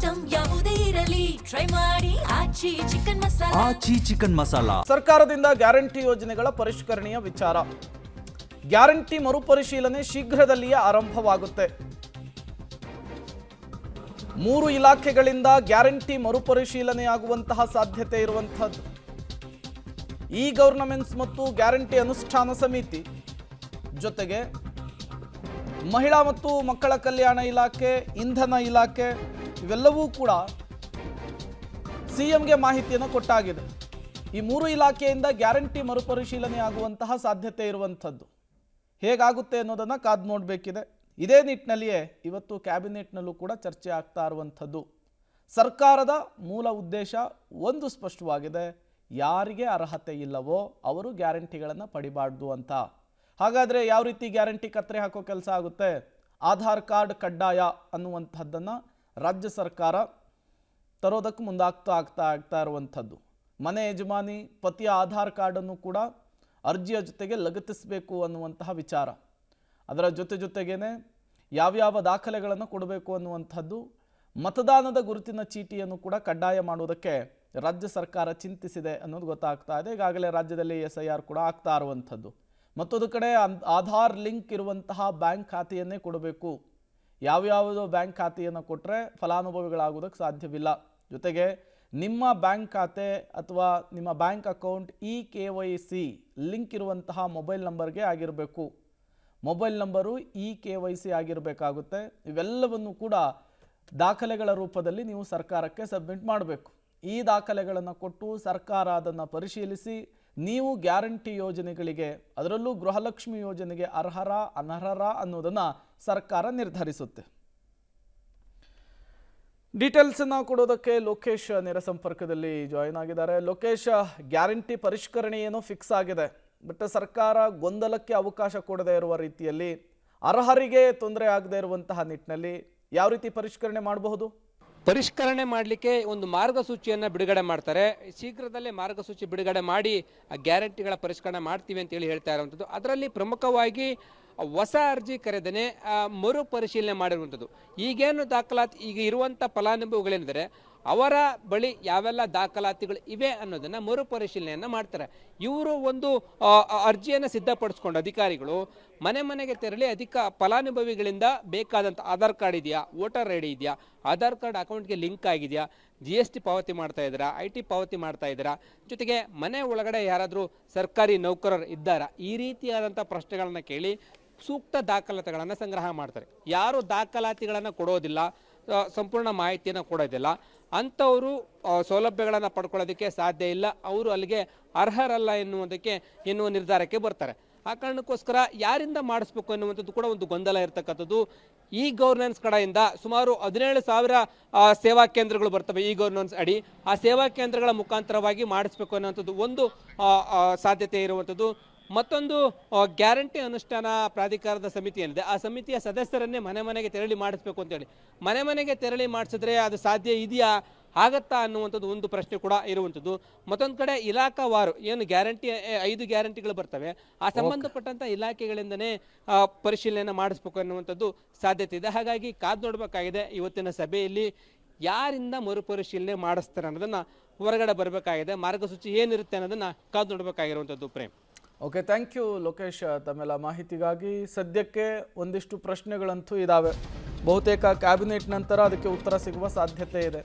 Item ಯಾವುದೇ ಇರಲಿ try ಮಾಡಿ ಆಚಿ ಚಿಕನ್ ಮಸಾಲಾ. ಆಚಿ ಚಿಕನ್ ಮಸಾಲಾ. ಸರ್ಕಾರದಿಂದ ಗ್ಯಾರಂಟಿ ಯೋಜನೆಗಳ ಪರಿಷ್ಕರಣೆಯ ವಿಚಾರ. ಗ್ಯಾರಂಟಿ ಮರುಪರಿಶೀಲನೆ ಶೀಘ್ರದಲ್ಲಿಯೇ ಆರಂಭವಾಗುತ್ತೆ. 3 ಇಲಾಖೆಗಳಿಂದ ಗ್ಯಾರಂಟಿ ಮರುಪರಿಶೀಲನೆಯಾಗುವಂತಹ ಸಾಧ್ಯತೆ ಇರುವಂತಹದ್ದು. ಇ ಗವರ್ನಮೆನ್ಸ್ ಮತ್ತು ಗ್ಯಾರಂಟಿ ಅನುಷ್ಠಾನ ಸಮಿತಿ ಜೊತೆಗೆ ಮಹಿಳಾ ಮತ್ತು ಮಕ್ಕಳ ಕಲ್ಯಾಣ ಇಲಾಖೆ, ಇಂಧನ ಇಲಾಖೆ ಇವೆಲ್ಲವೂ ಕೂಡ ಸಿಎಂಗೆ ಮಾಹಿತಿಯನ್ನು ಕೊಟ್ಟಾಗಿದೆ. ಈ 3 ಇಲಾಖೆಯಿಂದ ಗ್ಯಾರಂಟಿ ಮರುಪರಿಶೀಲನೆ ಆಗುವಂತಹ ಸಾಧ್ಯತೆ ಇರುವಂಥದ್ದು. ಹೇಗಾಗುತ್ತೆ ಅನ್ನೋದನ್ನು ಕಾದು ನೋಡಬೇಕಿದೆ. ಇದೇ ನಿಟ್ಟಿನಲ್ಲಿಯೇ ಇವತ್ತು ಕ್ಯಾಬಿನೆಟ್ನಲ್ಲೂ ಕೂಡ ಚರ್ಚೆ ಆಗ್ತಾ ಇರುವಂಥದ್ದು. ಸರ್ಕಾರದ ಮೂಲ ಉದ್ದೇಶ ಒಂದು ಸ್ಪಷ್ಟವಾಗಿದೆ, ಯಾರಿಗೆ ಅರ್ಹತೆ ಇಲ್ಲವೋ ಅವರು ಗ್ಯಾರಂಟಿಗಳನ್ನು ಪಡಿಬಾರ್ದು ಅಂತ. ಹಾಗಾದರೆ ಯಾವ ರೀತಿ ಗ್ಯಾರಂಟಿ ಕತ್ತರಿ ಹಾಕೋ ಕೆಲಸ ಆಗುತ್ತೆ? ಆಧಾರ್ ಕಾರ್ಡ್ ಕಡ್ಡಾಯ ಅನ್ನುವಂಥದ್ದನ್ನು ರಾಜ್ಯ ಸರ್ಕಾರ ತರೋದಕ್ಕೆ ಆಗ್ತಾ ಇರುವಂಥದ್ದು. ಮನೆ ಯಜಮಾನಿ ಪತಿಯ ಆಧಾರ್ ಕಾರ್ಡನ್ನು ಕೂಡ ಅರ್ಜಿಯ ಜೊತೆಗೆ ಲಗತ್ತಿಸಬೇಕು ಅನ್ನುವಂತಹ ವಿಚಾರ. ಅದರ ಜೊತೆಗೇನೆ ಯಾವ್ಯಾವ ದಾಖಲೆಗಳನ್ನು ಕೊಡಬೇಕು ಅನ್ನುವಂಥದ್ದು, ಮತದಾನದ ಗುರುತಿನ ಚೀಟಿಯನ್ನು ಕೂಡ ಕಡ್ಡಾಯ ಮಾಡುವುದಕ್ಕೆ ರಾಜ್ಯ ಸರ್ಕಾರ ಚಿಂತಿಸಿದೆ ಅನ್ನೋದು ಗೊತ್ತಾಗ್ತಾ ಇದೆ. ಈಗಾಗಲೇ ರಾಜ್ಯದಲ್ಲಿ SIR ಕೂಡ ಆಗ್ತಾ ಇರುವಂಥದ್ದು. ಮತ್ತೊಂದು ಕಡೆ ಆಧಾರ್ ಲಿಂಕ್ ಇರುವಂತಹ ಬ್ಯಾಂಕ್ ಖಾತೆಯನ್ನೇ ಕೊಡಬೇಕು. ಯಾವ್ಯಾವುದೋ ಬ್ಯಾಂಕ್ ಖಾತೆಯನ್ನು ಕೊಟ್ಟರೆ ಫಲಾನುಭವಿಗಳಾಗೋದಕ್ಕೆ ಸಾಧ್ಯವಿಲ್ಲ. ಜೊತೆಗೆ ನಿಮ್ಮ ಬ್ಯಾಂಕ್ ಖಾತೆ ಅಥವಾ ನಿಮ್ಮ ಬ್ಯಾಂಕ್ ಅಕೌಂಟ್ eKYC ಲಿಂಕ್ ಇರುವಂತಹ ಮೊಬೈಲ್ ನಂಬರ್ಗೆ ಆಗಿರಬೇಕು. Mobile number eKYC ಆಗಿರಬೇಕಾಗುತ್ತೆ. ಇವೆಲ್ಲವನ್ನು ಕೂಡ ದಾಖಲೆಗಳ ರೂಪದಲ್ಲಿ ನೀವು ಸರ್ಕಾರಕ್ಕೆ ಸಬ್ಮಿಟ್ ಮಾಡಬೇಕು. ಈ ದಾಖಲೆಗಳನ್ನು ಕೊಟ್ಟು ಸರ್ಕಾರ ಅದನ್ನು ಪರಿಶೀಲಿಸಿ ನೀವು ಗ್ಯಾರಂಟಿ ಯೋಜನೆಗಳಿಗೆ, ಅದರಲ್ಲೂ ಗೃಹಲಕ್ಷ್ಮಿ ಯೋಜನೆಗೆ ಅರ್ಹರ ಅನರ್ಹರ ಅನ್ನೋದನ್ನು ಸರ್ಕಾರ ನಿರ್ಧರಿಸುತ್ತೆ. ಡೀಟೇಲ್ಸನ್ನು ಕೊಡೋದಕ್ಕೆ ಲೋಕೇಶ್ ನೇರ ಸಂಪರ್ಕದಲ್ಲಿ ಜಾಯಿನ್ ಆಗಿದ್ದಾರೆ. ಲೋಕೇಶ್, ಗ್ಯಾರಂಟಿ ಪರಿಷ್ಕರಣೆ ಏನೋ ಫಿಕ್ಸ್ ಆಗಿದೆ, ಬಟ್ ಸರ್ಕಾರ ಗೊಂದಲಕ್ಕೆ ಅವಕಾಶ ಕೊಡದೇ ಇರುವ ರೀತಿಯಲ್ಲಿ, ಅರ್ಹರಿಗೆ ತೊಂದರೆ ಆಗದೇ ಇರುವಂತಹ ನಿಟ್ಟಿನಲ್ಲಿ ಯಾವ ರೀತಿ ಪರಿಷ್ಕರಣೆ ಮಾಡಬಹುದು? ಪರಿಷ್ಕರಣೆ ಮಾಡಲಿಕ್ಕೆ ಒಂದು ಮಾರ್ಗಸೂಚಿಯನ್ನು ಬಿಡುಗಡೆ ಮಾಡ್ತಾರೆ. ಶೀಘ್ರದಲ್ಲೇ ಮಾರ್ಗಸೂಚಿ ಬಿಡುಗಡೆ ಮಾಡಿ ಗ್ಯಾರಂಟಿಗಳ ಪರಿಷ್ಕರಣೆ ಮಾಡ್ತೀವಿ ಅಂತೇಳಿ ಹೇಳ್ತಾ ಇರುವಂಥದ್ದು. ಅದರಲ್ಲಿ ಪ್ರಮುಖವಾಗಿ ಹೊಸ ಅರ್ಜಿ ಕರೆದನೆ ಮರುಪರಿಶೀಲನೆ ಮಾಡಿರುವಂಥದ್ದು. ಈಗೇನು ದಾಖಲಾತಿ ಈಗ ಇರುವಂಥ ಫಲಾನುಭವಿಗಳೆಂದರೆ ಅವರ ಬಳಿ ಯಾವೆಲ್ಲ ದಾಖಲಾತಿಗಳು ಇವೆ ಅನ್ನೋದನ್ನು ಮರುಪರಿಶೀಲನೆಯನ್ನು ಮಾಡ್ತಾರೆ. ಇವರು ಒಂದು ಅರ್ಜಿಯನ್ನು ಸಿದ್ಧಪಡಿಸ್ಕೊಂಡು ಅಧಿಕಾರಿಗಳು ಮನೆಗೆ ತೆರಳಿ ಫಲಾನುಭವಿಗಳಿಂದ ಬೇಕಾದಂಥ ಆಧಾರ್ ಕಾರ್ಡ್ ಇದೆಯಾ, ವೋಟರ್ ID ಇದೆಯಾ, ಆಧಾರ್ ಕಾರ್ಡ್ ಅಕೌಂಟ್ಗೆ ಲಿಂಕ್ ಆಗಿದೆಯಾ, GST ಪಾವತಿ ಮಾಡ್ತಾ ಇದ್ದೀರಾ, IT ಪಾವತಿ ಮಾಡ್ತಾ ಇದ್ದೀರಾ, ಜೊತೆಗೆ ಮನೆ ಒಳಗಡೆ ಯಾರಾದರೂ ಸರ್ಕಾರಿ ನೌಕರರು ಇದ್ದಾರಾ, ಈ ರೀತಿಯಾದಂಥ ಪ್ರಶ್ನೆಗಳನ್ನು ಕೇಳಿ ಸೂಕ್ತ ದಾಖಲಾತಿಗಳನ್ನು ಸಂಗ್ರಹ ಮಾಡ್ತಾರೆ. ಯಾರು ದಾಖಲಾತಿಗಳನ್ನು ಕೊಡೋದಿಲ್ಲ, ಸಂಪೂರ್ಣ ಮಾಹಿತಿಯನ್ನು ಕೊಡೋದಿಲ್ಲ, ಅಂಥವರು ಸೌಲಭ್ಯಗಳನ್ನು ಪಡ್ಕೊಳ್ಳೋದಕ್ಕೆ ಸಾಧ್ಯ ಇಲ್ಲ, ಅವರು ಅಲ್ಲಿಗೆ ಅರ್ಹರಲ್ಲ ಎನ್ನುವ ನಿರ್ಧಾರಕ್ಕೆ ಬರ್ತಾರೆ. ಆ ಕಾರಣಕ್ಕೋಸ್ಕರ ಯಾರಿಂದ ಮಾಡಿಸ್ಬೇಕು ಎನ್ನುವಂಥದ್ದು ಕೂಡ ಒಂದು ಗೊಂದಲ ಇರತಕ್ಕಂಥದ್ದು. ಇ ಗವರ್ನೆನ್ಸ್ ಕಡೆಯಿಂದ ಸುಮಾರು 17,000 ಸೇವಾ ಕೇಂದ್ರಗಳು ಬರ್ತವೆ ಇ ಗವರ್ನೆನ್ಸ್ ಅಡಿ. ಆ ಸೇವಾ ಕೇಂದ್ರಗಳ ಮುಖಾಂತರವಾಗಿ ಮಾಡಿಸ್ಬೇಕು ಅನ್ನುವಂಥದ್ದು ಒಂದು ಸಾಧ್ಯತೆ ಇರುವಂಥದ್ದು. ಮತ್ತೊಂದು ಗ್ಯಾರಂಟಿ ಅನುಷ್ಠಾನ ಪ್ರಾಧಿಕಾರದ ಸಮಿತಿ ಏನಿದೆ, ಆ ಸಮಿತಿಯ ಸದಸ್ಯರನ್ನೇ ಮನೆಗೆ ತೆರಳಿ ಮಾಡಿಸ್ಬೇಕು ಅಂತೇಳಿ, ಮನೆಗೆ ತೆರಳಿ ಮಾಡಿಸಿದ್ರೆ ಅದು ಸಾಧ್ಯ ಇದೆಯಾ, ಆಗತ್ತಾ ಅನ್ನುವಂಥದ್ದು ಒಂದು ಪ್ರಶ್ನೆ ಕೂಡ ಇರುವಂಥದ್ದು. ಮತ್ತೊಂದು ಕಡೆ ಇಲಾಖಾವಾರು ಏನು ಗ್ಯಾರಂಟಿ 5 ಗ್ಯಾರಂಟಿಗಳು ಬರ್ತವೆ, ಆ ಸಂಬಂಧಪಟ್ಟಂಥ ಇಲಾಖೆಗಳಿಂದನೇ ಪರಿಶೀಲನೆ ಮಾಡಿಸ್ಬೇಕು ಅನ್ನುವಂಥದ್ದು ಸಾಧ್ಯತೆ ಇದೆ. ಹಾಗಾಗಿ ಕಾದು ನೋಡಬೇಕಾಗಿದೆ. ಇವತ್ತಿನ ಸಭೆಯಲ್ಲಿ ಯಾರಿಂದ ಮರುಪರಿಶೀಲನೆ ಮಾಡಿಸ್ತಾರೆ ಅನ್ನೋದನ್ನು ಹೊರಗಡೆ ಬರಬೇಕಾಗಿದೆ. ಮಾರ್ಗಸೂಚಿ ಏನಿರುತ್ತೆ ಅನ್ನೋದನ್ನು ಕಾದು ನೋಡಬೇಕಾಗಿರುವಂಥದ್ದು. Prem, okay, thank you Lokesh ತಮ್ಮೆಲ್ಲ ಮಾಹಿತಿಗಾಗಿ. ಸದ್ಯಕ್ಕೆ ಒಂದಿಷ್ಟು ಪ್ರಶ್ನೆಗಳಂತೂ ಇದ್ದಾವೆ. ಬಹುತೇಕ ಕ್ಯಾಬಿನೆಟ್ ನಂತರ ಅದಕ್ಕೆ ಉತ್ತರ ಸಿಗುವ ಸಾಧ್ಯತೆ ಇದೆ.